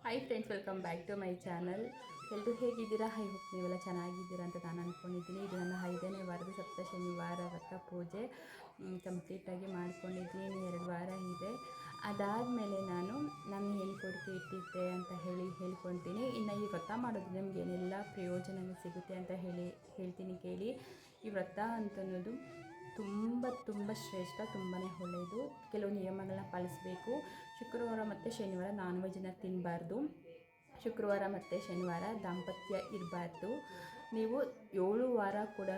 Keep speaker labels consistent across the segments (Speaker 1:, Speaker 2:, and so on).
Speaker 1: Hi friends, welcome back to my channel. ಎಲ್ಲರೂ ಹೇಗಿದ್ದೀರಾ? I hope ನೀವೆಲ್ಲ ಚೆನ್ನಾಗಿದ್ದೀರಾ ಅಂತ ನಾನು ಅಂದ್ಕೊಂಡಿದ್ದೀನಿ. ಇದು ನನ್ನ 5ನೇ ವಾರದ ಸಪ್ತ ಶನಿವಾರ ವ್ರತ ಪೂಜೆ ಕಂಪ್ಲೀಟಾಗಿ ಮಾಡ್ಕೊಂಡಿದ್ದೀನಿ. 2 ವಾರ ಇದೆ. ಅದಾದಮೇಲೆ ನಾನು ಏನು ಕೋರಿಕೆ ಇಟ್ಟಿದ್ದೆ ಅಂತ ಹೇಳ್ಕೊತೀನಿ. ಇನ್ನು ಈ ವ್ರತ ಮಾಡೋದು ನಮ್ಗೆ ಏನೆಲ್ಲ ಪ್ರಯೋಜನ ಸಿಗುತ್ತೆ ಅಂತ ಹೇಳ್ತೀನಿ ಕೇಳಿ. ಈ ವ್ರತ ಅಂತನ್ನೋದು ತುಂಬ ಶ್ರೇಷ್ಠ, ತುಂಬಾ ಒಳ್ಳೆಯದು. ಕೆಲವು ನಿಯಮಗಳನ್ನ ಪಾಲಿಸಬೇಕು. ಶುಕ್ರವಾರ ಮತ್ತು ಶನಿವಾರ ನಾನ್ ವೆಜ್ಜನ್ನು ತಿನ್ನಬಾರ್ದು. ಶುಕ್ರವಾರ ಮತ್ತು ಶನಿವಾರ ದಾಂಪತ್ಯ ಇರಬಾರ್ದು. ನೀವು 7 ವಾರ ಕೂಡ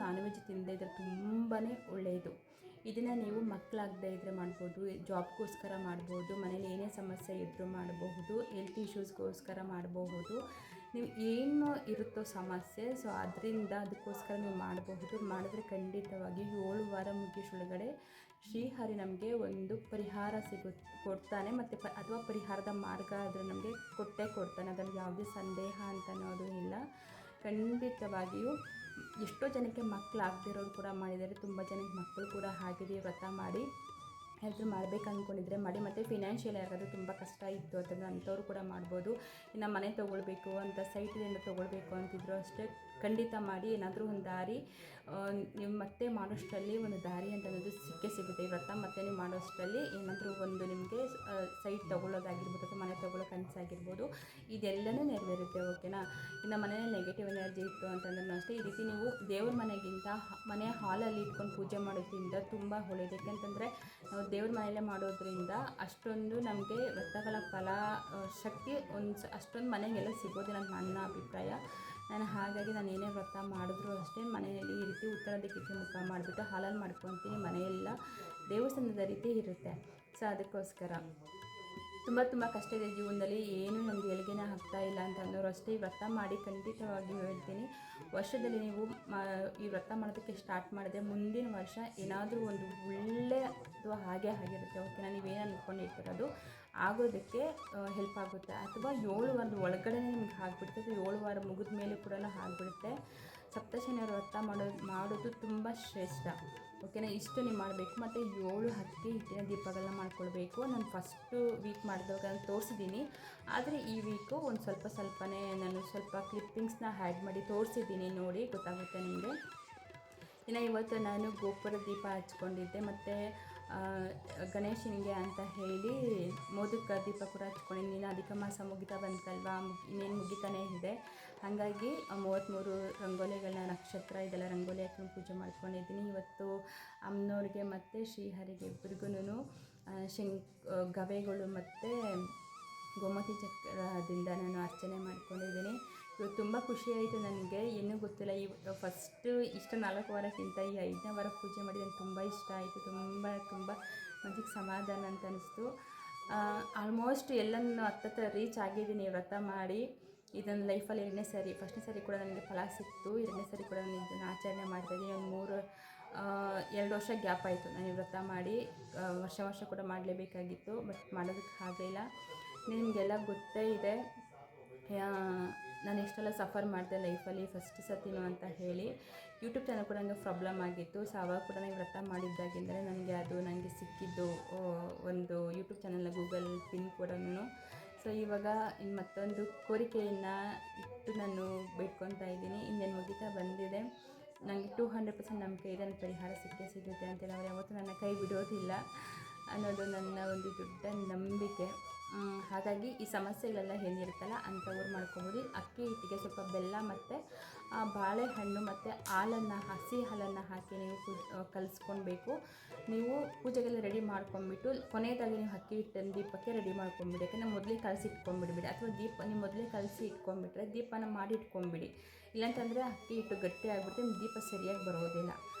Speaker 1: ನಾನ್ ವೆಜ್ ತಿನ್ನದೇ ಇದ್ದರೆ ತುಂಬಾ ಒಳ್ಳೆಯದು. ಇದನ್ನು ನೀವು ಮಕ್ಕಳಾಗದೇ ಇದ್ದರೆ ಮಾಡ್ಬೋದು, ಜಾಬ್ಗೋಸ್ಕರ ಮಾಡ್ಬೋದು, ಮನೇಲಿ ಏನೇ ಸಮಸ್ಯೆ ಇದ್ದರೂ ಮಾಡಬಹುದು, ಹೆಲ್ತ್ ಇಶ್ಯೂಸ್ಗೋಸ್ಕರ ಮಾಡಬಹುದು. ನೀವು ಏನು ಇರುತ್ತೋ ಸಮಸ್ಯೆ, ಸೊ ಅದಕ್ಕೋಸ್ಕರ ನೀವು ಮಾಡಬಹುದು. ಮಾಡಿದ್ರೆ ಖಂಡಿತವಾಗಿ 7 ವಾರ ಮುಗಿಸೊಳಗಡೆ ಶ್ರೀಹರಿ ನಮಗೆ ಒಂದು ಪರಿಹಾರ ಕೊಡ್ತಾನೆ. ಮತ್ತು ಅಥವಾ ಪರಿಹಾರದ ಮಾರ್ಗ ಆದರೆ ನಮಗೆ ಕೊಡ್ತಾನೆ. ಅದರಲ್ಲಿ ಯಾವುದೇ ಸಂದೇಹ ಅಂತ ಅನ್ನೋದು ಇಲ್ಲ. ಖಂಡಿತವಾಗಿಯೂ ಎಷ್ಟೋ ಜನಕ್ಕೆ ಮಕ್ಕಳಾಗದಿರೋರು ಕೂಡ ಮಾಡಿದ್ದಾರೆ. ತುಂಬ ಜನಕ್ಕೆ ಮಕ್ಕಳು ಕೂಡ ಆಗಿದೆ. ವ್ರತ ಮಾಡಿ ಯಾರಾದರೂ ಮಾಡಬೇಕು ಅಂದ್ಕೊಂಡಿದ್ರೆ ಮಾಡಿ. ಮತ್ತು ಫಿನಾನ್ಷಿಯಲ್ ಯಾರಾದರೂ ತುಂಬ ಕಷ್ಟ ಇತ್ತು ಅಂತಂದರೆ ಅಂಥವ್ರು ಕೂಡ ಮಾಡ್ಬೋದು. ಇನ್ನು ಮನೆ ತೊಗೊಳ್ಬೇಕು ಅಂತ, ಸೈಟಿನಿಂದ ತೊಗೊಳ್ಬೇಕು ಅಂತಿದ್ರು ಅಷ್ಟೇ ಖಂಡಿತ ಮಾಡಿ. ಏನಾದರೂ ಒಂದು ದಾರಿ ನೀವು ಮತ್ತೆ ಮಾಡೋಷ್ಟರಲ್ಲಿ ಒಂದು ದಾರಿ ಅಂತ ಅನ್ನೋದು ಸಿಗುತ್ತೆ. ಈ ವ್ರತ ಮತ್ತೆ ನೀವು ಮಾಡೋಷ್ಟರಲ್ಲಿ ಏನಾದರೂ ಒಂದು ನಿಮಗೆ ಸೈಟ್ ತೊಗೊಳ್ಳೋದಾಗಿರ್ಬೋದು ಅಥವಾ ಮನೆ ತೊಗೊಳ್ಳೋ ಕನಸಾಗಿರ್ಬೋದು, ಇದೆಲ್ಲನೂ ನೆರವೇರುತ್ತೆ. ಓಕೆನಾ? ಇನ್ನು ಮನೆಯಲ್ಲಿ ನೆಗೆಟಿವ್ ಎನರ್ಜಿ ಇತ್ತು ಅಂತಂದ್ರೂ ಅಷ್ಟೇ ಈ ರೀತಿ ನೀವು ದೇವ್ರ ಮನೆಗಿಂತ ಮನೆ ಹಾಲಲ್ಲಿ ಇಟ್ಕೊಂಡು ಪೂಜೆ ಮಾಡೋದ್ರಿಂದ ತುಂಬ ಒಳ್ಳೆಯದು. ಯಾಕೆಂತಂದರೆ ನಾವು ದೇವ್ರ ಮನೆಯಲ್ಲೇ ಮಾಡೋದ್ರಿಂದ ಅಷ್ಟೊಂದು ನಮಗೆ ವ್ರತಗಳ ಫಲ ಶಕ್ತಿ ಅಷ್ಟೊಂದು ಮನೆಗೆಲ್ಲ ಸಿಗೋದಿಲ್ಲ ಅಂತ ನನ್ನ ಅಭಿಪ್ರಾಯ. ಹಾಗಾಗಿ ನಾನು ಏನೇ ವ್ರತ ಮಾಡಿದ್ರೂ ಅಷ್ಟೇ ಮನೆಯಲ್ಲಿ ಈ ರೀತಿ ಉತ್ತರ ದಿಕ್ಕಿಗೆ ಮುಖ ಮಾಡಿಬಿಟ್ಟು ಹಾಲಲ್ಲಿ ಮಾಡ್ಕೊತೀನಿ. ಮನೆಯೆಲ್ಲ ದೇವಸ್ಥಾನದ ರೀತಿ ಇರುತ್ತೆ. ಸೊ ಅದಕ್ಕೋಸ್ಕರ ತುಂಬ ಕಷ್ಟ ಇದೆ ಜೀವನದಲ್ಲಿ, ಏನು ನಮಗೆ ಏಳಿಗೆನೇ ಆಗ್ತಾ ಇಲ್ಲ ಅಂತ ಅನ್ನೋರು ಅಷ್ಟೇ ಈ ವ್ರತ ಮಾಡಿ. ಖಂಡಿತವಾಗಿಯೂ ಹೇಳ್ತೀನಿ, ವರ್ಷದಲ್ಲಿ ನೀವು ಈ ವ್ರತ ಮಾಡೋದಕ್ಕೆ ಸ್ಟಾರ್ಟ್ ಮಾಡಿದ್ರೆ ಮುಂದಿನ ವರ್ಷ ಏನಾದರೂ ಒಂದು ಒಳ್ಳೆಯದು ಹಾಗೆ ಆಗಿರುತ್ತೆ. ಓಕೆನಾ? ನೀವೇನು ಅಂದ್ಕೊಂಡಿರ್ತೀರೋದು ಆಗೋದಕ್ಕೆ ಹೆಲ್ಪ್ ಆಗುತ್ತೆ. ಅಥವಾ 7 ವಾರದ ಒಳಗಡೆ ನಿಮ್ಗೆ ಆಗಿಬಿಡುತ್ತೆ, 7 ವಾರ ಮುಗಿದ ಮೇಲೆ ಕೂಡ ಆಗಿಬಿಡುತ್ತೆ. ಸಪ್ತಶನಿವಾರ ವ್ರತ ಮಾಡೋದು ತುಂಬ ಶ್ರೇಷ್ಠ. ಓಕೆನಾ? ಇಷ್ಟು ನೀವು ಮಾಡಬೇಕು. ಮತ್ತು 7 ಅಕ್ಕಿ ಹಿಟ್ಟಿನ ದೀಪಗಳನ್ನ ಮಾಡ್ಕೊಳ್ಬೇಕು. ನಾನು ಫಸ್ಟು ವೀಕ್ ಮಾಡಿದಾಗ ನಾನು ತೋರಿಸಿದ್ದೀನಿ, ಆದರೆ ಈ ವೀಕು ಒಂದು ಸ್ವಲ್ಪನೇ ನಾನು ಸ್ವಲ್ಪ ಕ್ಲಿಪ್ಪಿಂಗ್ಸ್ನ ಆ್ಯಡ್ ಮಾಡಿ ತೋರಿಸಿದ್ದೀನಿ. ನೋಡಿ, ಗೊತ್ತಾಗುತ್ತೆ ನಿಮಗೆ. ಇನ್ನು ಇವತ್ತು ನಾನು ಗೋಪುರ ದೀಪ ಹಚ್ಕೊಂಡಿದ್ದೆ ಮತ್ತು ಗಣೇಶನಿಗೆ ಅಂತ ಹೇಳಿ ಮೋದಕ ದೀಪ ಕೂಡ ಹಚ್ಕೊಂಡಿದ್ದೀನಿ. ಅಧಿಕ ಮಾಸ ಮುಗಿತಾ ಬಂತಲ್ವಾ, ಇನ್ನೇನು ಮುಗಿತಾನೇ ಇದೆ. ಹಾಗಾಗಿ 33 ರಂಗೋಲಿಗಳನ್ನ, ನಕ್ಷತ್ರ ಇದೆಲ್ಲ ರಂಗೋಲಿ ಹಾಕೊಂಡು ಪೂಜೆ ಮಾಡ್ಕೊಂಡಿದ್ದೀನಿ. ಇವತ್ತು ಅಮ್ಮನವ್ರಿಗೆ ಮತ್ತು ಶ್ರೀಹರಿಗೆ ಇಬ್ಬರಿಗೂ ಗವೆಗಳು ಮತ್ತು ಗೋಮತಿ ಚಕ್ರದಿಂದ ನಾನು ಅರ್ಚನೆ ಮಾಡ್ಕೊಂಡಿದ್ದೀನಿ. ಇವತ್ತು ತುಂಬ ಖುಷಿಯಾಯಿತು ನನಗೆ. ಏನೂ ಗೊತ್ತಿಲ್ಲ, ಫಸ್ಟು ಇಷ್ಟು 4 ವಾರಕ್ಕಿಂತ ಈ 5ನೇ ವಾರ ಪೂಜೆ ಮಾಡಿ ನನಗೆ ತುಂಬ ಇಷ್ಟ ಆಯಿತು. ತುಂಬ ಮನಸ್ಸಿಗೆ ಸಮಾಧಾನ ಅಂತ ಅನಿಸ್ತು. ಆಲ್ಮೋಸ್ಟ್ ಎಲ್ಲನೂ ಹತ್ತತ್ರ ರೀಚ್ ಆಗಿದ್ದೀನಿ ವ್ರತ ಮಾಡಿ. ಇದನ್ನು ಲೈಫಲ್ಲಿ 2ನೇ ಸರಿ. ಫಸ್ಟ್ನೇ ಸರಿ ಕೂಡ ನನಗೆ ಫಲ ಸಿಕ್ತು, 2ನೇ ಸರಿ ಕೂಡ ನಾನು ಇದನ್ನು ಆಚರಣೆ ಮಾಡ್ತಾಯಿದ್ದೀನಿ. ಒಂದು 2 ವರ್ಷ ಗ್ಯಾಪ್ ಆಯಿತು ನಾನು ವ್ರತ ಮಾಡಿ. ವರ್ಷ ಕೂಡ ಮಾಡಲೇಬೇಕಾಗಿತ್ತು, ಬಟ್ ಮಾಡೋದಕ್ಕೆ ಆಗಲಿಲ್ಲ. ನಿಮಗೆಲ್ಲ ಗೊತ್ತೇ ಇದೆ ನಾನು ಎಷ್ಟೆಲ್ಲ ಸಫರ್ ಮಾಡಿದೆ ಲೈಫಲ್ಲಿ ಫಸ್ಟ್ ಸತಿನೂ ಅಂತ ಹೇಳಿ. ಯೂಟ್ಯೂಬ್ ಚಾನಲ್ ಕೂಡ ನನಗೆ ಪ್ರಾಬ್ಲಮ್ ಆಗಿತ್ತು. ಸೊ ಆವಾಗ ಕೂಡ ನಾನು ವ್ರತ ಮಾಡಿದ್ದಾಗಿಂದಲೇ ನನಗೆ ಸಿಕ್ಕಿದ್ದು ಒಂದು ಯೂಟ್ಯೂಬ್ ಚಾನಲ್ನ ಗೂಗಲ್ ಪಿನ್ ಕೂಡ. ಸೊ ಇವಾಗ ಇನ್ನು ಮತ್ತೊಂದು ಕೋರಿಕೆಯನ್ನು ಇಟ್ಟು ನಾನು ಬೇಡ್ಕೊತಾ ಇದ್ದೀನಿ. ಇನ್ನೇನು ಮುಗಿತಾ ಬಂದಿದೆ. ನನಗೆ 200% ನಂಬಿಕೆ ಇದೆ, ನನ್ನ ಪರಿಹಾರ ಸಿಗುತ್ತೆ ಅಂತೇಳಿ. ಅವ್ರು ಯಾವತ್ತೂ ನನ್ನ ಕೈ ಬಿಡೋದಿಲ್ಲ ಅನ್ನೋದು ನನ್ನ ಒಂದು ದೊಡ್ಡ ನಂಬಿಕೆ. ಹಾಗಾಗಿ ಈ ಸಮಸ್ಯೆಗಳೆಲ್ಲ ಏನಿರುತ್ತಲ್ಲ ಅಂಥವ್ರು ಮಾಡ್ಕೊಬೋದು. ಅಕ್ಕಿ ಹಿಟ್ಟಿಗೆ ಸ್ವಲ್ಪ ಬೆಲ್ಲ ಮತ್ತು ಬಾಳೆಹಣ್ಣು ಮತ್ತು ಹಸಿ ಹಾಲನ್ನು ಹಾಕಿ ನೀವು ಕಲಿಸ್ಕೊಳ್ಬೇಕು. ನೀವು ಪೂಜೆಗೆಲ್ಲ ರೆಡಿ ಮಾಡ್ಕೊಂಡ್ಬಿಟ್ಟು ಕೊನೆಯದಾಗಿ ನೀವು ಅಕ್ಕಿ ಹಿಟ್ಟನ್ನು ದೀಪಕ್ಕೆ ರೆಡಿ ಮಾಡ್ಕೊಂಬಿಡಿ. ಯಾಕೆಂದರೆ ಮೊದಲೇ ಕಲಸಿ ಇಟ್ಕೊಂಡ್ಬಿಡ್ಬಿಡಿ. ಅಥವಾ ನೀವು ಮೊದಲೇ ಕಲಸಿ ಇಟ್ಕೊಂಡ್ಬಿಟ್ರೆ ದೀಪನ ಮಾಡಿ ಇಟ್ಕೊಂಬಿಡಿ. ಇಲ್ಲಾಂತಂದರೆ ಅಕ್ಕಿ ಹಿಟ್ಟು ಗಟ್ಟಿ ಆಗಿಬಿಟ್ಟು ದೀಪ ಸರಿಯಾಗಿ ಬರೋದಿಲ್ಲ.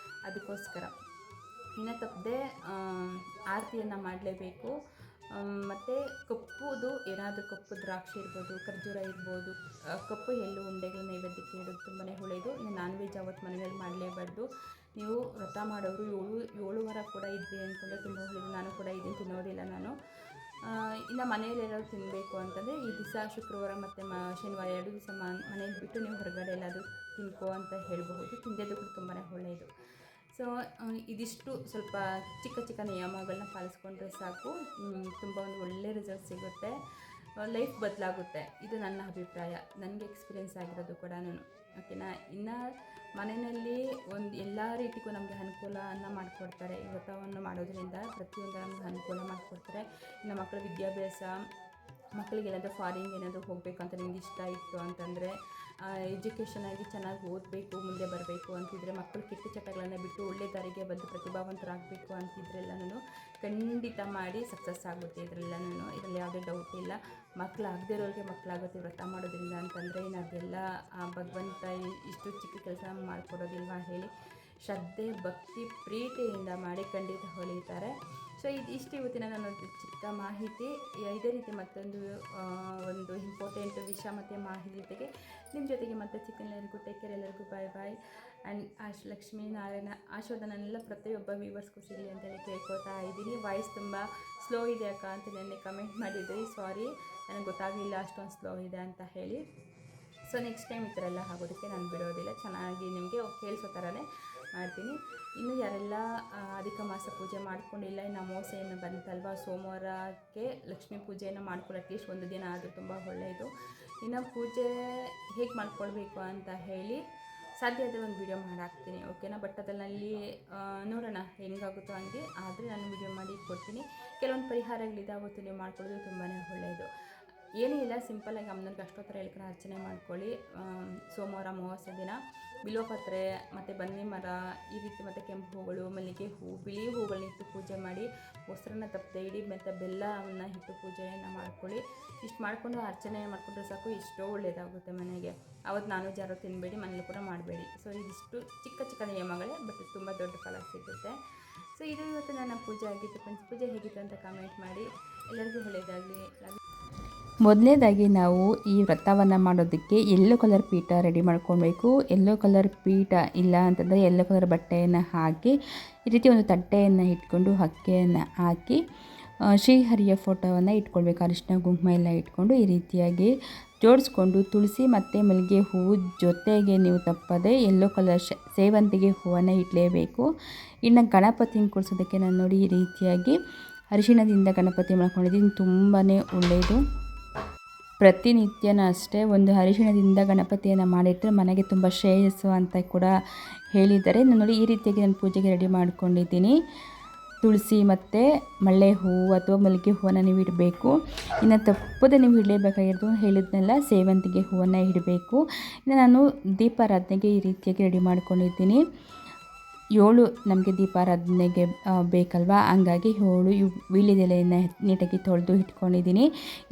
Speaker 1: ಅದಕ್ಕೋಸ್ಕರ ಇನ್ನು ತಪ್ಪದೆ ಆರತಿಯನ್ನು ಮಾಡಲೇಬೇಕು. ಮತ್ತು ಕಪ್ಪುದು ಏನಾದರೂ ಕಪ್ಪು ದ್ರಾಕ್ಷಿ ಇರ್ಬೋದು, ಖರ್ಜೂರ ಇರ್ಬೋದು, ಕಪ್ಪು ಎಳ್ಳು ಉಂಡೆಗಳು ನೈವೇದ್ಯಕ್ಕೆ ಇಡೋದು ತುಂಬಾ ಒಳ್ಳೆಯದು. ಇನ್ನು ನಾನ್ ವೆಜ್ ಅವತ್ತು ಮನೆಯಲ್ಲಿ ಮಾಡಲೇಬಾರ್ದು. ನೀವು ವ್ರತ ಮಾಡೋರು 7 ವಾರ ಕೂಡ ಇದ್ರಿ ಅಂತಂದರೆ ತುಂಬ ಒಳ್ಳೆಯದು. ನಾನು ಕೂಡ ಇದನ್ನು ತಿನ್ನೋದಿಲ್ಲ ನಾನು. ಇನ್ನು ಮನೆಯಲ್ಲಿ ಏನಾದರೂ ತಿನ್ನಬೇಕು ಅಂತಂದರೆ ಈ ದಿವಸ ಶುಕ್ರವಾರ ಮತ್ತು ಶನಿವಾರ 2 ದಿವಸ ಮನೇಲಿ ಬಿಟ್ಟು ನೀವು ಹೊರಗಡೆ ಎಲ್ಲಾದರೂ ತಿನ್ಕೋ ಅಂತ ಹೇಳಬಹುದು. ತಿಂದಿದ್ದು ಕೂಡ ತುಂಬಾ ಒಳ್ಳೆಯದು. ಸೊ ಇದಿಷ್ಟು ಸ್ವಲ್ಪ ಚಿಕ್ಕ ಚಿಕ್ಕ ನಿಯಮಗಳನ್ನ ಪಾಲಿಸ್ಕೊಂಡ್ರೆ ಸಾಕು, ತುಂಬ ಒಂದು ಒಳ್ಳೆಯ ರಿಸಲ್ಟ್ ಸಿಗುತ್ತೆ. ಲೈಫ್ ಬದಲಾಗುತ್ತೆ. ಇದು ನನ್ನ ಅಭಿಪ್ರಾಯ, ನನಗೆ ಎಕ್ಸ್ಪೀರಿಯೆನ್ಸ್ ಆಗಿರೋದು ಕೂಡ. ಓಕೆನಾ. ಇನ್ನು ಮನೆಯಲ್ಲಿ ಎಲ್ಲ ರೀತಿಗೂ ನಮಗೆ ಅನುಕೂಲವನ್ನು ಮಾಡಿಕೊಡ್ತಾರೆ. ಈ ವ್ರತವನ್ನು ಮಾಡೋದ್ರಿಂದ ಪ್ರತಿಯೊಂದು ನಮಗೆ ಅನುಕೂಲ ಮಾಡಿಕೊಡ್ತಾರೆ. ಇನ್ನು ಮಕ್ಕಳ ವಿದ್ಯಾಭ್ಯಾಸ, ಮಕ್ಕಳಿಗೆ ಏನಾದರೂ ಫಾರಿನ್ಗೆ ಏನಾದರೂ ಹೋಗಬೇಕು ಅಂತ ನಿಮ್ಗೆ ಇಷ್ಟ ಇತ್ತು ಅಂತಂದರೆ, ಎಜುಕೇಷನಾಗಿ ಚೆನ್ನಾಗಿ ಓದಬೇಕು, ಮುಂದೆ ಬರಬೇಕು ಅಂತಿದ್ರೆ, ಮಕ್ಕಳು ಕೆಟ್ಟ ಚಟಗಳನ್ನು ಬಿಟ್ಟು ಒಳ್ಳೆ ದಾರಿಗೆ ಬಂದು ಪ್ರತಿಭಾವಂತರಾಗಬೇಕು ಅಂತಿದ್ರೆಲ್ಲನೂ ಖಂಡಿತ ಮಾಡಿ ಸಕ್ಸಸ್ ಆಗುತ್ತೆ. ಇದರಲ್ಲಿ ಯಾವುದೇ ಡೌಟ್ ಇಲ್ಲ. ಮಕ್ಕಳಾಗದೇ ಇರೋರಿಗೆ ಮಕ್ಕಳಾಗುತ್ತೆ ವ್ರತ ಮಾಡೋದ್ರಿಂದ ಅಂತಂದರೆ. ಇನ್ನು ಅದೆಲ್ಲ ಭಗವಂತ ಇಷ್ಟು ಚಿಕ್ಕ ಕೆಲಸ ಮಾಡಿಕೊಡೋದಿಲ್ವಾ ಹೇಳಿ. ಶ್ರದ್ಧೆ, ಭಕ್ತಿ, ಪ್ರೀತಿಯಿಂದ ಮಾಡಿ ಖಂಡಿತ ಹೊಲಿತಾರೆ. ಸೊ ಇಷ್ಟು ಇವತ್ತಿನ ನನ್ನ ಚಿಕ್ಕ ಮಾಹಿತಿ. ಇದೇ ರೀತಿ ಮತ್ತೊಂದು ಒಂದು ಇಂಪಾರ್ಟೆಂಟ್ ವಿಷಯ ಮತ್ತು ಮಾಹಿತಿ ಜೊತೆಗೆ ನಿಮ್ಮ ಜೊತೆಗೆ ಮತ್ತೆ ಎಲ್ಲರಿಗೂ ಟೇಕ್ ಕೇರ್. ಎಲ್ಲರಿಗೂ ಬಾಯ್ ಬಾಯ್. ಆ್ಯಂಡ್ ಲಕ್ಷ್ಮೀ ನಾರಾಯಣ ಆಶೀರ್ವಾದನೆಲ್ಲ ಪ್ರತಿಯೊಬ್ಬ ವ್ಯೂವರ್ಸ್ಗೂ ಸಿಗಲಿ ಅಂತೇಳಿ ಕೇಳ್ಕೊತಾ ಇದ್ದೀನಿ. ವಾಯ್ಸ್ ತುಂಬ ಸ್ಲೋ ಇದೆ ಅಕ್ಕ ಅಂತ ನೆನ್ನೆ ಕಮೆಂಟ್ ಮಾಡಿದ್ರಿ. ಸಾರಿ, ನನಗೆ ಗೊತ್ತಾಗಲಿಲ್ಲ ಅಷ್ಟೊಂದು ಸ್ಲೋ ಇದೆ ಅಂತ ಹೇಳಿ. ಸೊ ನೆಕ್ಸ್ಟ್ ಟೈಮ್ ಈ ಥರ ಎಲ್ಲ ಆಗೋದಕ್ಕೆ ನಾನು ಬಿಡೋದಿಲ್ಲ. ಚೆನ್ನಾಗಿ ನಿಮಗೆ ಕೇಳಿಸೋ ಥರನೇ ಮಾಡ್ತೀನಿ. ಇನ್ನು ಯಾರೆಲ್ಲ ಅಧಿಕ ಮಾಸ ಪೂಜೆ ಮಾಡ್ಕೊಂಡಿಲ್ಲ, ಇನ್ನು ಅಮಾವಾಸ್ಯೆಯನ್ನು ಬಂತಲ್ವ, ಸೋಮವಾರಕ್ಕೆ ಲಕ್ಷ್ಮೀ ಪೂಜೆಯನ್ನು ಮಾಡ್ಕೊಳ್ಳೋ ಅಟ್ಲೀಸ್ಟ್ ಒಂದು ದಿನ ಆದರೂ ತುಂಬ ಒಳ್ಳೆಯದು. ಇನ್ನು ಪೂಜೆ ಹೇಗೆ ಮಾಡ್ಕೊಳ್ಬೇಕು ಅಂತ ಹೇಳಿ ಸಾಧ್ಯ ಆದರೆ ಒಂದು ವಿಡಿಯೋ ಮಾಡಾಕ್ತೀನಿ. ಓಕೆನಾ. ಬಟ್ ಅದರಲ್ಲಿ ನೋಡೋಣ ಹೆಂಗಾಗುತ್ತೋ ಹಂಗೆ. ಆದರೆ ನಾನು ವಿಡಿಯೋ ಮಾಡಿ ಕೊಡ್ತೀನಿ. ಕೆಲವೊಂದು ಪರಿಹಾರಗಳಿದೆ, ಅವತ್ತು ನೀವು ಮಾಡ್ಕೊಳ್ಳೋದು ತುಂಬಾ ಒಳ್ಳೆಯದು. ಏನೂ ಇಲ್ಲ, ಸಿಂಪಲ್ಲಾಗಿ ಅಮ್ಮನಿಗೆ ಅಷ್ಟೊತ್ತರ ಹೇಳ್ಕೊಂಡು ಅರ್ಚನೆ ಮಾಡ್ಕೊಳ್ಳಿ. ಸೋಮವಾರ ಅಮಾವಾಸ್ಯೆ ದಿನ ಬಿಲ್ವಪತ್ರೆ ಮತ್ತು ಬನ್ನಿ ಮರ ಈ ರೀತಿ ಮತ್ತು ಕೆಂಪು ಹೂಗಳು, ಮಲ್ಲಿಗೆ ಹೂ, ಬಿಳಿ ಹೂಗಳನ್ನ ಇಟ್ಟು ಪೂಜೆ ಮಾಡಿ, ಮೊಸರನ್ನ ತಪ್ಪದೆ ಇಡಿ ಮತ್ತು ಬೆಲ್ಲವನ್ನು ಇಟ್ಟು ಪೂಜೆಯನ್ನು ಮಾಡ್ಕೊಳ್ಳಿ. ಇಷ್ಟು ಮಾಡಿಕೊಂಡು ಅರ್ಚನೆ ಮಾಡಿಕೊಂಡ್ರೆ ಸಾಕು, ಎಷ್ಟೋ ಒಳ್ಳೆಯದಾಗುತ್ತೆ ಮನೆಗೆ. ಅವತ್ತು ನಾನ್ ವೆಜ್ ಯಾರೋ ತಿನ್ನಬೇಡಿ, ಮನೇಲಿ ಕೂಡ ಮಾಡಬೇಡಿ. ಸೊ ಇದಿಷ್ಟು ಚಿಕ್ಕ ಚಿಕ್ಕ ನಿಯಮಗಳೇ, ಬಟ್ ತುಂಬ ದೊಡ್ಡ ಫಲ ಸಿಗುತ್ತೆ. ಸೊ ಇದು ಇವತ್ತು ನನ್ನ ಪೂಜೆ ಆಗಿತ್ತು ಫ್ರೆಂಡ್ಸ್. ಪೂಜೆ ಹೇಗಿತ್ತು ಅಂತ ಕಾಮೆಂಟ್ ಮಾಡಿ. ಎಲ್ಲರಿಗೂ ಒಳ್ಳೆಯದಾಗಲಿ. ಮೊದಲನೇದಾಗಿ ನಾವು ಈ ವ್ರತವನ್ನು ಮಾಡೋದಕ್ಕೆ ಯೆಲ್ಲೋ ಕಲರ್ ಪೀಠ ರೆಡಿ ಮಾಡ್ಕೊಳ್ಬೇಕು. ಯೆಲ್ಲೋ ಕಲರ್ ಪೀಠ ಇಲ್ಲ ಅಂತಂದರೆ ಯೆಲ್ಲೋ ಕಲರ್ ಬಟ್ಟೆಯನ್ನು ಹಾಕಿ ಈ ರೀತಿ ಒಂದು ತಟ್ಟೆಯನ್ನು ಇಟ್ಕೊಂಡು ಹಕ್ಕೆಯನ್ನು ಹಾಕಿ ಶ್ರೀಹರಿಯ ಫೋಟೋವನ್ನು ಇಟ್ಕೊಳ್ಬೇಕು. ಅರಿಶಿನ ಕುಂಕುಮ ಎಲ್ಲ ಇಟ್ಕೊಂಡು ಈ ರೀತಿಯಾಗಿ ಜೋಡಿಸ್ಕೊಂಡು ತುಳಸಿ ಮತ್ತು ಮಲ್ಲಿಗೆ ಹೂವು ಜೊತೆಗೆ ನೀವು ತಪ್ಪದೆ ಯೆಲ್ಲೋ ಕಲರ್ ಸೇವಂತಿಗೆ ಹೂವನ್ನು ಇಡಲೇಬೇಕು. ಇನ್ನು ಗಣಪತಿನ ಕೂರಿಸೋದಕ್ಕೆ ನಾನು ನೋಡಿ ಈ ರೀತಿಯಾಗಿ ಅರಿಶಿಣದಿಂದ ಗಣಪತಿ ಮಾಡ್ಕೊಂಡಿದ್ದೀನಿ. ತುಂಬಾ ಒಳ್ಳೆಯದು. ಪ್ರತಿನಿತ್ಯನೂ ಅಷ್ಟೇ ಒಂದು ಅರಿಶಿಣದಿಂದ ಗಣಪತಿಯನ್ನು ಮಾಡಿಟ್ಟರೆ ಮನೆಗೆ ತುಂಬ ಶ್ರೇಯಸ್ಸು ಅಂತ ಕೂಡ ಹೇಳಿದ್ದಾರೆ. ನಾನು ನೋಡಿ ಈ ರೀತಿಯಾಗಿ ನಾನು ಪೂಜೆಗೆ ರೆಡಿ ಮಾಡ್ಕೊಂಡಿದ್ದೀನಿ. ತುಳಸಿ ಮತ್ತು ಮಲ್ಲೆ ಹೂವು ಅಥವಾ ಮಲ್ಲಿಗೆ ಹೂವನ್ನು ನೀವು ಇಡಬೇಕು. ಇನ್ನು ತಪ್ಪದೆ ನೀವು ಇಡಲೇಬೇಕಾಗಿರೋದು ಹೇಳಿದ್ನೆಲ್ಲ ಸೇವಂತಿಗೆ ಹೂವನ್ನು ಇಡಬೇಕು. ಇನ್ನು ನಾನು ದೀಪಾರಾಧನೆಗೆ ಈ ರೀತಿಯಾಗಿ ರೆಡಿ ಮಾಡ್ಕೊಂಡಿದ್ದೀನಿ. 7 ನಮಗೆ ದೀಪಾರಾಧನೆಗೆ ಬೇಕಲ್ವಾ, ಹಂಗಾಗಿ 7 ವೀಳ್ಯದೆಲೆಯನ್ನು ನೀಟಾಗಿ ತೊಳೆದು ಇಟ್ಕೊಂಡಿದ್ದೀನಿ.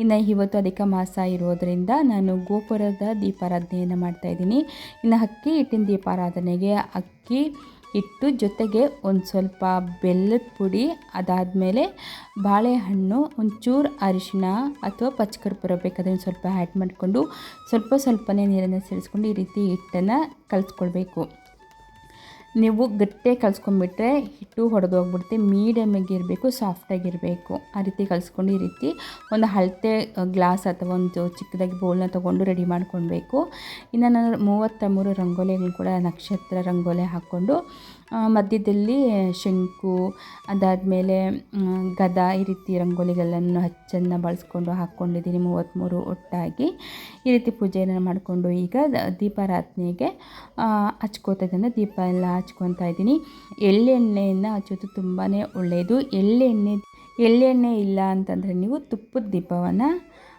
Speaker 1: ಇನ್ನು ಇವತ್ತು ಅಧಿಕ ಮಾಸ ಇರೋದರಿಂದ ನಾನು ಗೋಪುರದ ದೀಪಾರಾಧನೆಯನ್ನು ಮಾಡ್ತಾಯಿದ್ದೀನಿ. ಇನ್ನು ಅಕ್ಕಿ ಹಿಟ್ಟಿನ ದೀಪಾರಾಧನೆಗೆ ಅಕ್ಕಿ ಹಿಟ್ಟು ಜೊತೆಗೆ ಒಂದು ಸ್ವಲ್ಪ ಬೆಲ್ಲದ ಪುಡಿ, ಅದಾದಮೇಲೆ ಬಾಳೆಹಣ್ಣು, ಒಂಚೂರು ಅರಿಶಿಣ ಅಥವಾ ಪಚ್ಚಕರ್ಪೂರ ಬೇಕಾದ್ರೆ ಸ್ವಲ್ಪ ಆ್ಯಡ್ ಮಾಡಿಕೊಂಡು ಸ್ವಲ್ಪನೇ ನೀರನ್ನು ಸೇರಿಸ್ಕೊಂಡು ಈ ರೀತಿ ಹಿಟ್ಟನ್ನು ಕಲಿಸ್ಕೊಳ್ಬೇಕು. ನೀವು ಗಟ್ಟಿಯಾಗಿ ಕಲಿಸ್ಕೊಂಡ್ಬಿಟ್ರೆ ಹಿಟ್ಟು ಹೊಡೆದೋಗ್ಬಿಡುತ್ತೆ. ಮೀಡಿಯಮ್ಮಾಗಿ ಇರಬೇಕು, ಸಾಫ್ಟಾಗಿರಬೇಕು. ಆ ರೀತಿ ಕಲಿಸ್ಕೊಂಡು ಈ ರೀತಿ ಒಂದು ಅಳತೆ ಗ್ಲಾಸ್ ಅಥವಾ ಒಂದು ಚಿಕ್ಕದಾಗಿ ಬೌಲ್ನ ತೊಗೊಂಡು ರೆಡಿ ಮಾಡ್ಕೊಳ್ಬೇಕು. ಇನ್ನು ನಾನು 33 ರಂಗೋಲಿಗಳು ಕೂಡ ನಕ್ಷತ್ರ ರಂಗೋಲಿ ಹಾಕ್ಕೊಂಡು ಮಧ್ಯದಲ್ಲಿ ಶಂಕು, ಅದಾದಮೇಲೆ ಗದ ಈ ರೀತಿ ರಂಗೋಲಿಗಳನ್ನು ಹಚ್ಚನ್ನು ಬಳಸ್ಕೊಂಡು ಹಾಕ್ಕೊಂಡಿದ್ದೀನಿ. 33 ಒಟ್ಟಾಗಿ ಈ ರೀತಿ ಪೂಜೆಯನ್ನು ಮಾಡಿಕೊಂಡು ಈಗ ದೀಪಾರಾಧನೆಗೆ ಹಚ್ಕೋತಾ ಇದ್ದೀನಿ. ದೀಪ ಎಲ್ಲ ಹಚ್ಕೊತಾ ಇದ್ದೀನಿ. ಎಳ್ಳೆಣ್ಣೆಯನ್ನು ಹಚ್ಚೋದು ತುಂಬಾ ಒಳ್ಳೆಯದು. ಎಳ್ಳೆಣ್ಣೆ ಇಲ್ಲ ಅಂತಂದರೆ ನೀವು ತುಪ್ಪದ ದೀಪವನ್ನು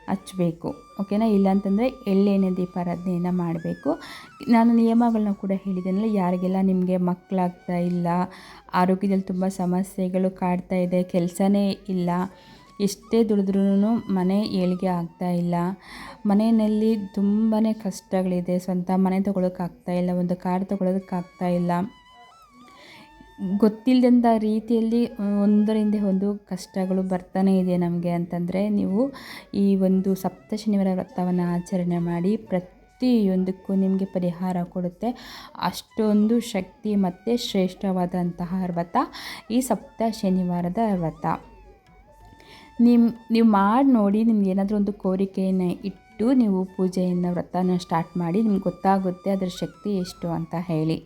Speaker 1: ಹಚ್ಚಬೇಕು. ಓಕೆನಾ. ಇಲ್ಲಾಂತಂದರೆ ಎಳ್ಳೆಣ್ಣೆ ದೀಪಾರಾಧನೆಯನ್ನು ಮಾಡಬೇಕು. ನಾನು ನಿಯಮಗಳನ್ನ ಕೂಡ ಹೇಳಿದ್ದೇನಲ್ಲ, ಯಾರಿಗೆಲ್ಲ ನಿಮಗೆ ಮಕ್ಕಳಾಗ್ತಾ ಇಲ್ಲ, ಆರೋಗ್ಯದಲ್ಲಿ ತುಂಬ ಸಮಸ್ಯೆಗಳು ಕಾಡ್ತಾ ಇದೆ, ಕೆಲಸನೇ ಇಲ್ಲ, ಎಷ್ಟೇ ದುಡಿದ್ರೂ ಮನೆ ಏಳಿಗೆ ಆಗ್ತಾ ಇಲ್ಲ, ಮನೆಯಲ್ಲಿ ತುಂಬಾ ಕಷ್ಟಗಳಿದೆ, ಸ್ವಂತ ಮನೆ ತೊಗೊಳೋಕ್ಕಾಗ್ತಾಯಿಲ್ಲ, ಒಂದು ಕಾರ್ ತೊಗೊಳೋದಕ್ಕಾಗ್ತಾ ಇಲ್ಲ, ಗೊತ್ತಿಲ್ಲದಂಥ ರೀತಿಯಲ್ಲಿ ಒಂದರಿಂದ ಒಂದು ಕಷ್ಟಗಳು ಬರ್ತಾನೆ ಇದೆ ನಮಗೆ ಅಂತಂದರೆ, ನೀವು ಈ ಒಂದು ಸಪ್ತ ಶನಿವಾರ ವ್ರತವನ್ನು ಆಚರಣೆ ಮಾಡಿ. ಪ್ರತಿಯೊಂದಕ್ಕೂ ನಿಮಗೆ ಪರಿಹಾರ ಕೊಡುತ್ತೆ. ಅಷ್ಟೊಂದು ಶಕ್ತಿ ಮತ್ತು ಶ್ರೇಷ್ಠವಾದಂತಹ ವ್ರತ ಈ ಸಪ್ತ ಶನಿವಾರದ ವ್ರತ. ನೀವು ಮಾಡಿ ನೋಡಿ. ನಿಮ್ಗೆ ಏನಾದರೂ ಒಂದು ಕೋರಿಕೆಯನ್ನು ಇಟ್ಟು ನೀವು ಪೂಜೆಯನ್ನು ವ್ರತನ ಸ್ಟಾರ್ಟ್ ಮಾಡಿ. ನಿಮ್ಗೆ ಗೊತ್ತಾಗುತ್ತೆ ಅದರ ಶಕ್ತಿ ಎಷ್ಟು ಅಂತ ಹೇಳಿ.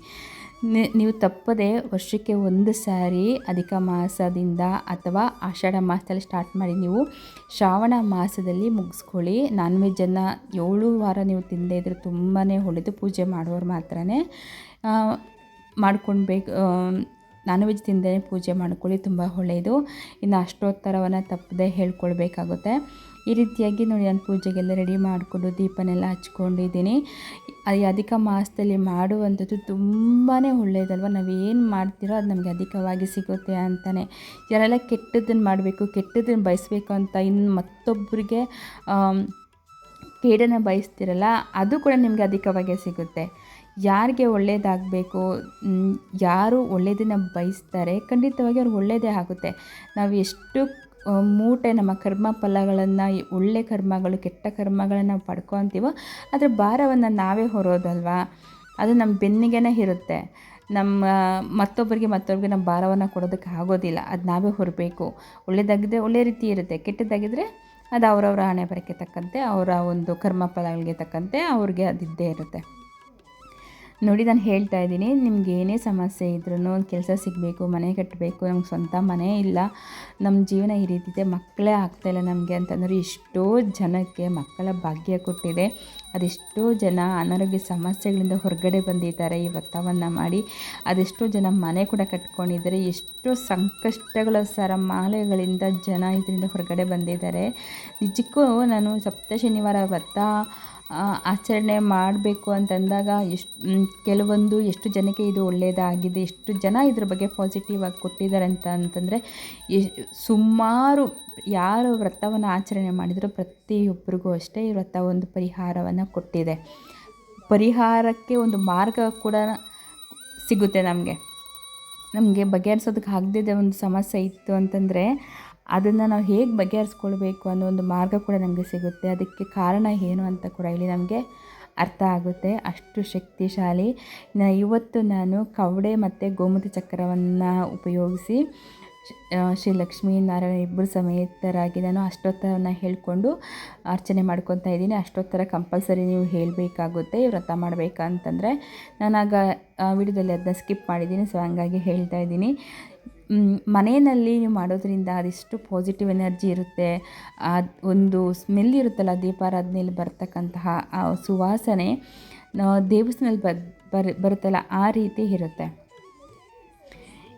Speaker 1: ನೀವು ತಪ್ಪದೆ ವರ್ಷಕ್ಕೆ ಒಂದು ಸಾರಿ ಅಧಿಕ ಮಾಸದಿಂದ ಅಥವಾ ಆಷಾಢ ಮಾಸದಲ್ಲಿ ಸ್ಟಾರ್ಟ್ ಮಾಡಿ ನೀವು ಶ್ರಾವಣ ಮಾಸದಲ್ಲಿ ಮುಗಿಸ್ಕೊಳ್ಳಿ. ನಾನ್ ವೆಜ್ಜನ್ನು 7 ವಾರ ನೀವು ತಿಂದೇ ಇದ್ದರೆ ತುಂಬಾ ಒಳ್ಳೆಯದು. ಪೂಜೆ ಮಾಡೋರು ಮಾತ್ರ ಮಾಡ್ಕೊಳ್ಬೇಕು. ನಾನ್ ವೆಜ್ ತಿಂದೇ ಪೂಜೆ ಮಾಡ್ಕೊಳ್ಳಿ, ತುಂಬ ಒಳ್ಳೆಯದು. ಇನ್ನು ಅಷ್ಟೋತ್ತರವನ್ನು ತಪ್ಪದೆ ಹೇಳ್ಕೊಳ್ಬೇಕಾಗುತ್ತೆ. ಈ ರೀತಿಯಾಗಿ ನೋಡಿ ನಾನು ಪೂಜೆಗೆಲ್ಲ ರೆಡಿ ಮಾಡಿಕೊಂಡು ದೀಪನೆಲ್ಲ ಹಚ್ಕೊಂಡಿದ್ದೀನಿ. ಈ ಅಧಿಕ ಮಾಸದಲ್ಲಿ ಮಾಡುವಂಥದ್ದು ತುಂಬಾ ಒಳ್ಳೆಯದಲ್ವ. ನಾವೇನು ಮಾಡ್ತೀರೋ ಅದು ನಮಗೆ ಅಧಿಕವಾಗಿ ಸಿಗುತ್ತೆ ಅಂತಲೇ. ಯಾರೆಲ್ಲ ಕೆಟ್ಟದ್ದನ್ನು ಮಾಡಬೇಕು, ಕೆಟ್ಟದ್ದನ್ನು ಬಯಸಬೇಕು ಅಂತ ಇನ್ನು ಮತ್ತೊಬ್ಬರಿಗೆ ಕೇಡನ್ನು ಬಯಸ್ತಿರಲ್ಲ, ಅದು ಕೂಡ ನಿಮಗೆ ಅಧಿಕವಾಗಿ ಸಿಗುತ್ತೆ. ಯಾರಿಗೆ ಒಳ್ಳೆಯದಾಗಬೇಕು, ಯಾರು ಒಳ್ಳೆಯದನ್ನು ಬಯಸ್ತಾರೆ ಖಂಡಿತವಾಗಿ ಅವ್ರಿಗೆ ಒಳ್ಳೆಯದೇ ಆಗುತ್ತೆ. ನಾವು ಎಷ್ಟು ಮೂಟೆ ನಮ್ಮ ಕರ್ಮ ಫಲಗಳನ್ನು, ಒಳ್ಳೆ ಕರ್ಮಗಳು ಕೆಟ್ಟ ಕರ್ಮಗಳನ್ನು ನಾವು ಪಡ್ಕೊತೀವೋ ಅದರ ಭಾರವನ್ನು ನಾವೇ ಹೊರೋದಲ್ವಾ. ಅದು ನಮ್ಮ ಬೆನ್ನಿಗೆ ಇರುತ್ತೆ. ಮತ್ತೊಬ್ಬರಿಗೆ ನಮ್ಮ ಭಾರವನ್ನು ಕೊಡೋದಕ್ಕೆ ಆಗೋದಿಲ್ಲ. ಅದು ನಾವೇ ಹೊರಬೇಕು. ಒಳ್ಳೆಯದಾಗಿದ್ದರೆ ಒಳ್ಳೆ ರೀತಿ ಇರುತ್ತೆ, ಕೆಟ್ಟದ್ದಾಗಿದ್ದರೆ ಅದು ಅವರವರ ಹಣೆ ಬರಕ್ಕೆ ತಕ್ಕಂತೆ, ಅವರ ಒಂದು ಕರ್ಮ ಫಲಗಳಿಗೆ ತಕ್ಕಂತೆ ಅವ್ರಿಗೆ ಅದಿದ್ದೇ ಇರುತ್ತೆ. ನೋಡಿ ನಾನು ಹೇಳ್ತಾ ಇದ್ದೀನಿ, ನಿಮ್ಗೆ ಏನೇ ಸಮಸ್ಯೆ ಇದ್ರೂ, ಒಂದು ಕೆಲಸ ಸಿಗಬೇಕು, ಮನೆ ಕಟ್ಟಬೇಕು, ನಮ್ಗೆ ಸ್ವಂತ ಮನೆ ಇಲ್ಲ, ನಮ್ಮ ಜೀವನ ಈ ರೀತಿ ಇದೆ, ಮಕ್ಕಳೇ ಆಗ್ತಾಯಿಲ್ಲ ನಮಗೆ ಅಂತಂದರೆ ಎಷ್ಟೋ ಜನಕ್ಕೆ ಮಕ್ಕಳ ಭಾಗ್ಯ ಕೊಟ್ಟಿದೆ. ಅದೆಷ್ಟೋ ಜನ ಅನಾರೋಗ್ಯ ಸಮಸ್ಯೆಗಳಿಂದ ಹೊರಗಡೆ ಬಂದಿದ್ದಾರೆ ಈ ವ್ರತವನ್ನು ಮಾಡಿ. ಅದೆಷ್ಟೋ ಜನ ಮನೆ ಕೂಡ ಕಟ್ಕೊಂಡಿದ್ದಾರೆ. ಎಷ್ಟೋ ಸಂಕಷ್ಟಗಳ ಸರಮಾಲೆಗಳಿಂದ ಜನ ಇದರಿಂದ ಹೊರಗಡೆ ಬಂದಿದ್ದಾರೆ. ನಿಜಕ್ಕೂ ನಾನು ಸಪ್ತ ಶನಿವಾರ ವ್ರತ ಆಚರಣೆ ಮಾಡಬೇಕು ಅಂತಂದಾಗ ಎಷ್ಟು ಜನಕ್ಕೆ ಇದು ಒಳ್ಳೆಯದಾಗಿದೆ, ಎಷ್ಟು ಜನ ಇದ್ರ ಬಗ್ಗೆ ಪಾಸಿಟಿವ್ ಆಗಿ ಕೊಟ್ಟಿದ್ದಾರೆ ಅಂತಂದರೆ ಸುಮಾರು ಯಾರು ವ್ರತವನ್ನು ಆಚರಣೆ ಮಾಡಿದರೂ ಪ್ರತಿಯೊಬ್ಬರಿಗೂ ಅಷ್ಟೇ ಈ ವ್ರತ ಒಂದು ಪರಿಹಾರವನ್ನು ಕೊಟ್ಟಿದೆ. ಪರಿಹಾರಕ್ಕೆ ಒಂದು ಮಾರ್ಗ ಕೂಡ ಸಿಗುತ್ತೆ. ನಮಗೆ ಬಗೆಹರಿಸೋದಕ್ಕೆ ಆಗದಿದ್ದ ಒಂದು ಸಮಸ್ಯೆ ಇತ್ತು ಅಂತಂದರೆ ಅದನ್ನು ನಾವು ಹೇಗೆ ಬಗೆಹರಿಸ್ಕೊಳ್ಬೇಕು ಅನ್ನೋ ಒಂದು ಮಾರ್ಗ ಕೂಡ ನಮಗೆ ಸಿಗುತ್ತೆ. ಅದಕ್ಕೆ ಕಾರಣ ಏನು ಅಂತ ಕೂಡ ಇಲ್ಲಿ ನಮಗೆ ಅರ್ಥ ಆಗುತ್ತೆ. ಅಷ್ಟು ಶಕ್ತಿಶಾಲಿ. ಇವತ್ತು ನಾನು ಕವಡೆ ಮತ್ತು ಗೋಮತಿ ಚಕ್ರವನ್ನು ಉಪಯೋಗಿಸಿ ಶ್ರೀ ಲಕ್ಷ್ಮೀನಾರಾಯಣ ಇಬ್ಬರು ಸಮೇತರಾಗಿ ನಾನು ಅಷ್ಟೋತ್ತರವನ್ನು ಹೇಳಿಕೊಂಡು ಅರ್ಚನೆ ಮಾಡ್ಕೊತಾ ಇದ್ದೀನಿ. ಅಷ್ಟೋತ್ತರ ಕಂಪಲ್ಸರಿ ನೀವು ಹೇಳಬೇಕಾಗುತ್ತೆ ವ್ರತ ಮಾಡಬೇಕಂತಂದರೆ. ನಾನಾಗ ವಿಡಿಯೋದಲ್ಲಿ ಅದನ್ನ ಸ್ಕಿಪ್ ಮಾಡಿದ್ದೀನಿ, ಸೊ ಹಂಗಾಗಿ ಹೇಳ್ತಾ ಇದ್ದೀನಿ. ಮನೆಯಲ್ಲಿ ನೀವು ಮಾಡೋದ್ರಿಂದ ಅದೆಷ್ಟು ಪಾಸಿಟಿವ್ ಎನರ್ಜಿ ಇರುತ್ತೆ. ಒಂದು ಸ್ಮೆಲ್ ಇರುತ್ತಲ್ಲ, ದೀಪಾರಾಧನೆಯಲ್ಲಿ ಬರ್ತಕ್ಕಂತಹ ಆ ಸುವಾಸನೆ ದೇವಸ್ಥಾನದಲ್ಲಿ ಬರುತ್ತಲ್ಲ, ಆ ರೀತಿ ಇರುತ್ತೆ.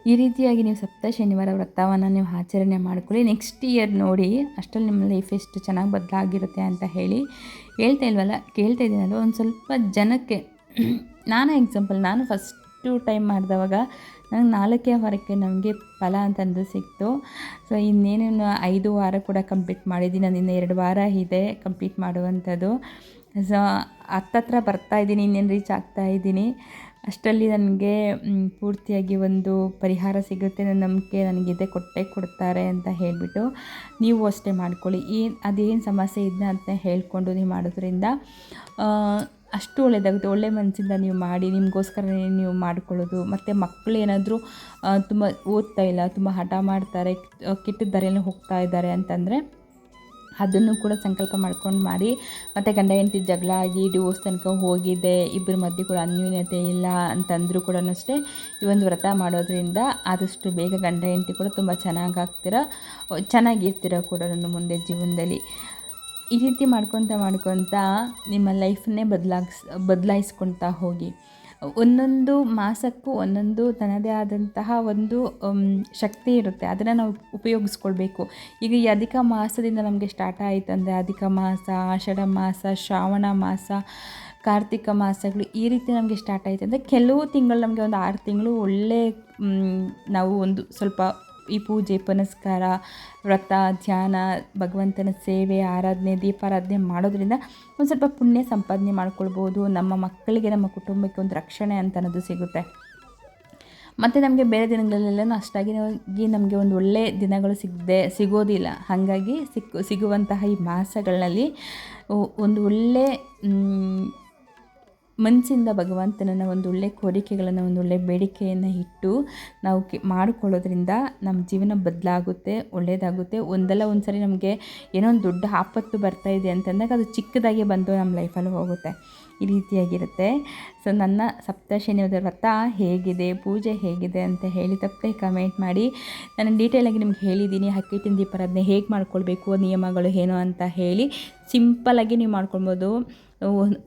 Speaker 1: ಈ ರೀತಿಯಾಗಿ ನೀವು ಸಪ್ತ ಶನಿವಾರ ವ್ರತವನ್ನು ನೀವು ಆಚರಣೆ ಮಾಡ್ಕೊಳ್ಳಿ. ನೆಕ್ಸ್ಟ್ ಇಯರ್ ನೋಡಿ ಅಷ್ಟರಲ್ಲಿ ನಿಮ್ಮ ಲೈಫ್ ಎಷ್ಟು ಚೆನ್ನಾಗಿ ಬದಲಾಗಿರುತ್ತೆ ಅಂತ ಹೇಳ್ತಾ ಇದ್ದೀನಲ್ವ. ಒಂದು ಸ್ವಲ್ಪ ಜನಕ್ಕೆ ನಾನು ಫಸ್ಟು ಟೈಮ್ ಮಾಡಿದವಾಗ ನಂಗೆ 4ನೇ ವಾರಕ್ಕೆ ನಮಗೆ ಫಲ ಅಂತಂದು ಸಿಕ್ತು. ಸೊ ಇನ್ನೇನು 5 ವಾರ ಕೂಡ ಕಂಪ್ಲೀಟ್ ಮಾಡಿದ್ದೀನಿ. ನಾನು 2 ವಾರ ಇದೆ ಕಂಪ್ಲೀಟ್ ಮಾಡುವಂಥದ್ದು. ಸೊ ಹತ್ತತ್ರ ಬರ್ತಾಯಿದ್ದೀನಿ, ಇನ್ನೇನು ರೀಚ್ ಆಗ್ತಾಯಿದ್ದೀನಿ. ಅಷ್ಟರಲ್ಲಿ ನನಗೆ ಪೂರ್ತಿಯಾಗಿ ಒಂದು ಪರಿಹಾರ ಸಿಗುತ್ತೆ, ನನ್ನ ನಂಬಿಕೆ ನನಗಿದೆ, ಕೊಡ್ತಾರೆ ಅಂತ ಹೇಳಿಬಿಟ್ಟು ನೀವು ಅಷ್ಟೇ ಮಾಡ್ಕೊಳ್ಳಿ. ಅದೇನು ಸಮಸ್ಯೆ ಇದನ್ನ ಅಂತ ಹೇಳ್ಕೊಂಡು ನೀವು ಮಾಡೋದ್ರಿಂದ ಅಷ್ಟು ಒಳ್ಳೆಯದಾಗುತ್ತೆ. ಒಳ್ಳೆ ಮನಸ್ಸಿಂದ ನೀವು ಮಾಡಿ, ನಿಮಗೋಸ್ಕರನೇ ನೀವು ಮಾಡ್ಕೊಳ್ಳೋದು. ಮತ್ತು ಮಕ್ಕಳು ಏನಾದರೂ ತುಂಬ ಓದ್ತಾ ಇಲ್ಲ, ತುಂಬ ಹಠ ಮಾಡ್ತಾರೆ, ಕೆಟ್ಟ ದಾರಿಯಲ್ಲಿ ಹೋಗ್ತಾ ಇದ್ದಾರೆ ಅಂತಂದರೆ ಅದನ್ನು ಕೂಡ ಸಂಕಲ್ಪ ಮಾಡ್ಕೊಂಡು ಮಾಡಿ. ಮತ್ತು ಗಂಡ ಹೆಂಡತಿ ಜಗಳ ಆಗಿ ಡಿವೋರ್ಸ್ ತನಕ ಹೋಗಿದೆ, ಇಬ್ಬರ ಮಧ್ಯೆ ಕೂಡ ಅನ್ಯೋನ್ಯತೆ ಇಲ್ಲ ಅಂತಂದರೂ ಕೂಡ ಅಷ್ಟೇ ಈ ಒಂದು ವ್ರತ ಮಾಡೋದ್ರಿಂದ ಆದಷ್ಟು ಬೇಗ ಗಂಡ ಹೆಂಡತಿ ಕೂಡ ತುಂಬ ಚೆನ್ನಾಗಿರ್ತೀರ ಕೂಡ ಮುಂದೆ ಜೀವನದಲ್ಲಿ. ಈ ರೀತಿ ಮಾಡ್ಕೊತ ನಿಮ್ಮ ಲೈಫನ್ನೇ ಬದಲಾಯಿಸ್ಕೊಳ್ತಾ ಹೋಗಿ. ಒಂದೊಂದು ಮಾಸಕ್ಕೂ ಒಂದೊಂದು ತನ್ನದೇ ಆದಂತಹ ಒಂದು ಶಕ್ತಿ ಇರುತ್ತೆ. ಅದನ್ನು ನಾವು ಉಪಯೋಗಿಸ್ಕೊಳ್ಬೇಕು. ಈಗ ಈ ಅಧಿಕ ಮಾಸದಿಂದ ನಮಗೆ ಸ್ಟಾರ್ಟ್ ಆಯಿತು ಅಂದರೆ ಅಧಿಕ ಮಾಸ, ಆಷಾಢ ಮಾಸ, ಶ್ರಾವಣ ಮಾಸ, ಕಾರ್ತಿಕ ಮಾಸಗಳು ಈ ರೀತಿ ನಮಗೆ ಸ್ಟಾರ್ಟ್ ಆಯಿತು ಅಂದರೆ ಕೆಲವು ತಿಂಗಳು ನಮಗೆ ಒಂದು 6 ತಿಂಗಳು ಒಳ್ಳೆ ನಾವು ಒಂದು ಸ್ವಲ್ಪ ಈ ಪೂಜೆ ಪುನಸ್ಕಾರ, ವ್ರತ, ಧ್ಯಾನ, ಭಗವಂತನ ಸೇವೆ, ಆರಾಧನೆ, ದೀಪಾರಾಧನೆ ಮಾಡೋದ್ರಿಂದ ಒಂದು ಸ್ವಲ್ಪ ಪುಣ್ಯ ಸಂಪಾದನೆ ಮಾಡ್ಕೊಳ್ಬೋದು. ನಮ್ಮ ಮಕ್ಕಳಿಗೆ, ನಮ್ಮ ಕುಟುಂಬಕ್ಕೆ ಒಂದು ರಕ್ಷಣೆ ಅಂತ ಅನ್ನೋದು ಸಿಗುತ್ತೆ. ಮತ್ತು ನಮಗೆ ಬೇರೆ ದಿನಗಳಲ್ಲೆಲ್ಲ ಅಷ್ಟಾಗಿ ನಮಗೆ ಒಂದು ಒಳ್ಳೆಯ ದಿನಗಳು ಸಿಗೋದಿಲ್ಲ. ಹಾಗಾಗಿ ಸಿಗುವಂತಹ ಈ ಮಾಸಗಳಲ್ಲಿ ಒಂದು ಒಳ್ಳೆ ಮನಸ್ಸಿಂದ ಭಗವಂತನನ್ನು ಒಂದು ಒಳ್ಳೆ ಕೋರಿಕೆಗಳನ್ನು, ಒಂದು ಒಳ್ಳೆ ಬೇಡಿಕೆಯನ್ನು ಇಟ್ಟು ನಾವು ಮಾಡಿಕೊಳ್ಳೋದ್ರಿಂದ ನಮ್ಮ ಜೀವನ ಬದಲಾಗುತ್ತೆ, ಒಳ್ಳೆಯದಾಗುತ್ತೆ. ಒಂದಲ್ಲ ಒಂದು ಸರಿ ನಮಗೆ ಏನೋ ಒಂದು ದೊಡ್ಡ ಆಪತ್ತು ಬರ್ತಾಯಿದೆ ಅಂತಂದಾಗ ಅದು ಚಿಕ್ಕದಾಗಿ ಬಂದು ನಮ್ಮ ಲೈಫಲ್ಲಿ ಹೋಗುತ್ತೆ. ಈ ರೀತಿಯಾಗಿರುತ್ತೆ. ಸೊ ನನ್ನ ಸಪ್ತಶನಿವಾರ ವ್ರತ ಹೇಗಿದೆ, ಪೂಜೆ ಹೇಗಿದೆ ಅಂತ ಹೇಳಿ ತಪ್ಪದೆ ಕಮೆಂಟ್ ಮಾಡಿ. ನಾನು ಡೀಟೇಲಾಗಿ ನಿಮ್ಗೆ ಹೇಳಿದ್ದೀನಿ ಅಕ್ಕಿ ಹಿಟ್ಟಿನ ದೀಪಾರಾಧನೆ ಹೇಗೆ ಮಾಡ್ಕೊಳ್ಬೇಕು, ನಿಯಮಗಳು ಏನು ಅಂತ ಹೇಳಿ. ಸಿಂಪಲ್ಲಾಗಿ ನೀವು ಮಾಡ್ಕೊಳ್ಬೋದು.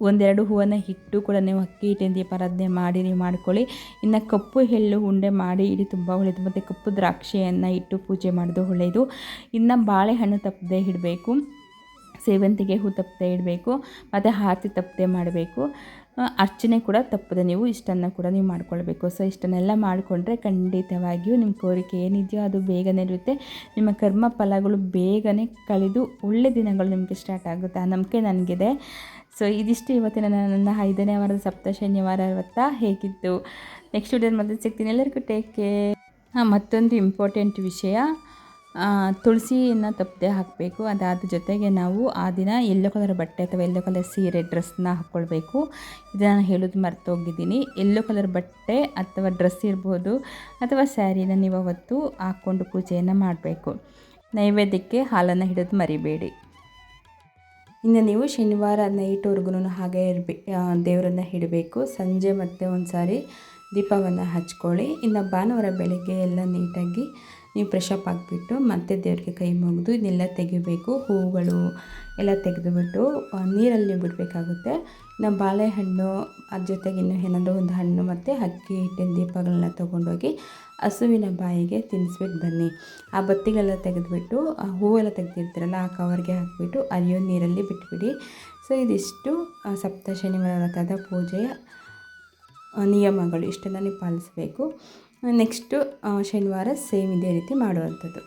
Speaker 1: ಒಂದೆರಡು ಹೂವನ್ನು ಇಟ್ಟು ಕೂಡ ನೀವು ಅಕ್ಕಿ ಹಿಟ್ಟಿನ ದೀಪಾರಾಧನೆ ಮಾಡಿ ನೀವು ಮಾಡ್ಕೊಳ್ಳಿ. ಇನ್ನು ಕಪ್ಪು ಎಳ್ಳು ಉಂಡೆ ಮಾಡಿ ಇಡಿ ತುಂಬ ಒಳ್ಳೆಯದು. ಮತ್ತು ಕಪ್ಪು ದ್ರಾಕ್ಷಿಯನ್ನು ಇಟ್ಟು ಪೂಜೆ ಮಾಡೋದು ಒಳ್ಳೆಯದು. ಇನ್ನು ಬಾಳೆಹಣ್ಣು ತಪ್ಪದೆ ಇಡಬೇಕು, ಸೇವಂತಿಗೆ ಹೂ ತಪ್ಪದೆ ಇಡಬೇಕು, ಮತ್ತು ಆರತಿ ತಪ್ಪದೆ ಮಾಡಬೇಕು. ಅರ್ಚನೆ ಕೂಡ ತಪ್ಪದೆ ನೀವು ಇಷ್ಟನ್ನು ಕೂಡ ನೀವು ಮಾಡ್ಕೊಳ್ಬೇಕು. ಸೊ ಇಷ್ಟನ್ನೆಲ್ಲ ಮಾಡಿಕೊಂಡ್ರೆ ಖಂಡಿತವಾಗಿಯೂ ನಿಮ್ಮ ಕೋರಿಕೆ ಏನಿದೆಯೋ ಅದು ಬೇಗನೆ ಇರುತ್ತೆ. ನಿಮ್ಮ ಕರ್ಮ ಫಲಗಳು ಬೇಗನೆ ಕಳೆದು ಒಳ್ಳೆ ದಿನಗಳು ನಿಮಗೆ ಸ್ಟಾರ್ಟ್ ಆಗುತ್ತೆ. ಆ ನಂಬಿಕೆ ನನಗಿದೆ. ಸೊ ಇದಿಷ್ಟು ಇವತ್ತಿನ ನನ್ನ 5ನೇ ವಾರದ ಸಪ್ತ ಶನಿವಾರ ವ್ರತ ಹೇಗಿತ್ತು. ನೆಕ್ಸ್ಟ್ ವಿಡಿಯೋದಲ್ಲಿ ಮತ್ತೆ ಸಿಗ್ತೀನಿ. ಎಲ್ಲರಿಗೂ ಟೇಕ್ ಕೇರ್. ಮತ್ತೊಂದು ಇಂಪಾರ್ಟೆಂಟ್ ವಿಷಯ, ತುಳಸಿಯನ್ನು ತಪ್ಪದೆ ಹಾಕಬೇಕು. ಅದಾದ ಜೊತೆಗೆ ನಾವು ಆ ದಿನ ಯೆಲ್ಲೋ ಕಲರ್ ಬಟ್ಟೆ ಅಥವಾ ಯೆಲ್ಲೋ ಕಲರ್ ಸೀರೆ ಡ್ರೆಸ್ನ ಹಾಕ್ಕೊಳ್ಬೇಕು. ಇದನ್ನು ಹೇಳೋದು ಮರ್ತೋಗಿದ್ದೀನಿ. ಯೆಲ್ಲೋ ಕಲರ್ ಬಟ್ಟೆ ಅಥವಾ ಡ್ರೆಸ್ ಇರ್ಬೋದು ಅಥವಾ ಸ್ಯಾರಿನ ನೀವು ಅವತ್ತು ಹಾಕ್ಕೊಂಡು ಪೂಜೆಯನ್ನು ಮಾಡಬೇಕು. ನೈವೇದ್ಯಕ್ಕೆ ಹಾಲನ್ನು ಇಡೋದು ಮರಿಬೇಡಿ. ಇನ್ನು ನೀವು ಶನಿವಾರ ನೈಟ್ವರೆಗೂ ಹಾಗೆ ದೇವರನ್ನು ಇಡಬೇಕು. ಸಂಜೆ ಮತ್ತೆ ಒಂದು ಸಾರಿ ದೀಪವನ್ನು ಹಚ್ಕೊಳ್ಳಿ. ಇನ್ನು ಭಾನುವಾರ ಬೆಳಗ್ಗೆ ಎಲ್ಲ ನೀಟಾಗಿ ನೀವು ಫ್ರೆಶ್ ಅಪ್ ಆಗಿಬಿಟ್ಟು ಮತ್ತೆ ದೇವರಿಗೆ ಕೈ ಮುಗಿದು ಇದನ್ನೆಲ್ಲ ತೆಗಿಬೇಕು. ಹೂವುಗಳು ಎಲ್ಲ ತೆಗೆದುಬಿಟ್ಟು ನೀರಲ್ಲಿ ಬಿಡಬೇಕಾಗುತ್ತೆ. ಇನ್ನು ಬಾಳೆಹಣ್ಣು ಅದ್ರ ಜೊತೆಗೆ ಇನ್ನೂ ಏನಾದರೂ ಒಂದು ಹಣ್ಣು ಮತ್ತು ಅಕ್ಕಿ ಹಿಟ್ಟಿನ ದೀಪಗಳನ್ನ ತೊಗೊಂಡೋಗಿ ಹಸುವಿನ ಬಾಯಿಗೆ ತಿನ್ನಿಸ್ಬಿಟ್ಟು ಬನ್ನಿ. ಆ ಬತ್ತಿಗೆಲ್ಲ ತೆಗೆದುಬಿಟ್ಟು ಆ ಹೂವೆಲ್ಲ ತೆಗೆದಿರ್ತೀರಲ್ಲ ಆ ಕವರ್ಗೆ ಹಾಕಿಬಿಟ್ಟು ಅರಿಯೋ ನೀರಲ್ಲಿ ಬಿಟ್ಬಿಡಿ. ಸೊ ಇದಿಷ್ಟು ಸಪ್ತ ಶನಿವಾರ ವ್ರತದ ಪೂಜೆಯ ನಿಯಮಗಳು. ಇಷ್ಟೆಲ್ಲ ನೀವು ಪಾಲಿಸಬೇಕು. ನೆಕ್ಸ್ಟು ಶನಿವಾರ ಸೇಮ್ ಇದೇ ರೀತಿ ಮಾಡುವಂಥದ್ದು.